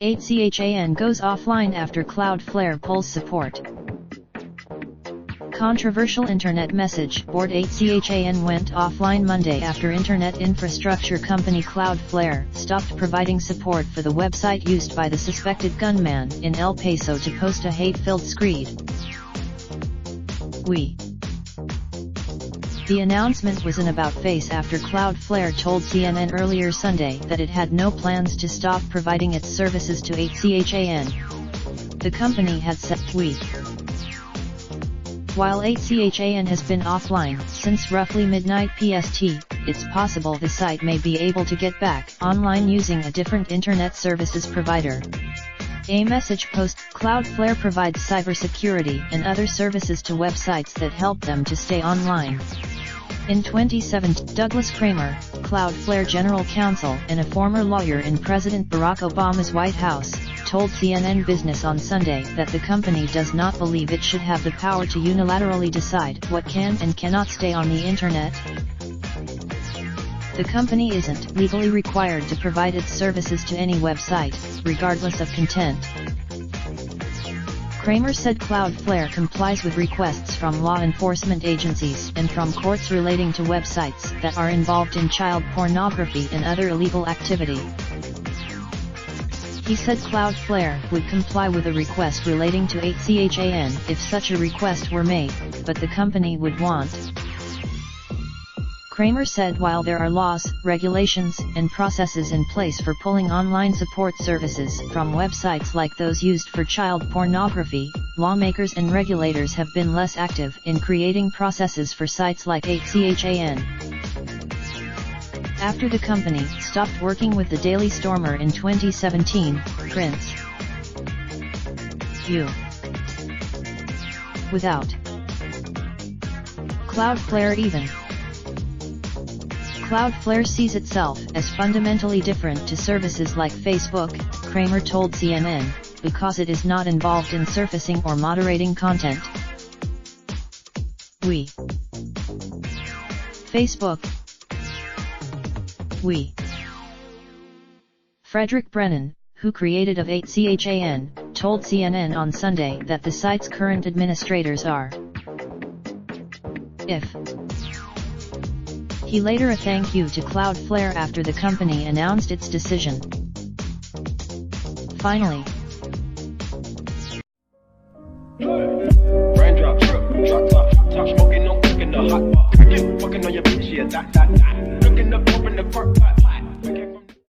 8CHAN goes offline after Cloudflare pulls support. Controversial internet message board 8CHAN went offline Monday after internet infrastructure company Cloudflare stopped providing support for the website used by the suspected gunman in El Paso to post a hate-filled screed. The announcement was an about-face after Cloudflare told CNN earlier Sunday that it had no plans to stop providing its services to 8CHAN. The company had said While 8CHAN has been offline since roughly midnight PST, it's possible the site may be able to get back online using a different internet services provider. A message post: Cloudflare provides cybersecurity and other services to websites that help them to stay online. In 2017, Douglas Kramer, Cloudflare general counsel and a former lawyer in President Barack Obama's White House, told CNN Business on Sunday that the company does not believe it should have the power to unilaterally decide what can and cannot stay on the internet. The company isn't legally required to provide its services to any website, regardless of content. Kramer said Cloudflare complies with requests from law enforcement agencies and from courts relating to websites that are involved in child pornography and other illegal activity. He said Cloudflare would comply with a request relating to 8CHAN if such a request were made, but the company would want. Kramer said while there are laws, regulations, and processes in place for pulling online support services from websites like those used for child pornography, lawmakers and regulators have been less active in creating processes for sites like 8CHAN. After the company stopped working with the Daily Stormer in 2017, Prince. Without Cloudflare even. Cloudflare sees itself as fundamentally different to services like Facebook, Kramer told CNN, because it is not involved in surfacing or moderating content. Facebook. Frederick Brennan, who created of 8CHAN, told CNN on Sunday that the site's current administrators are if. He later a thank you to Cloudflare after the company announced its decision. Finally, raindrop, drop top, top smoking, no cooking the hot pot. Fucking on your bitch, yeah, that. Looking up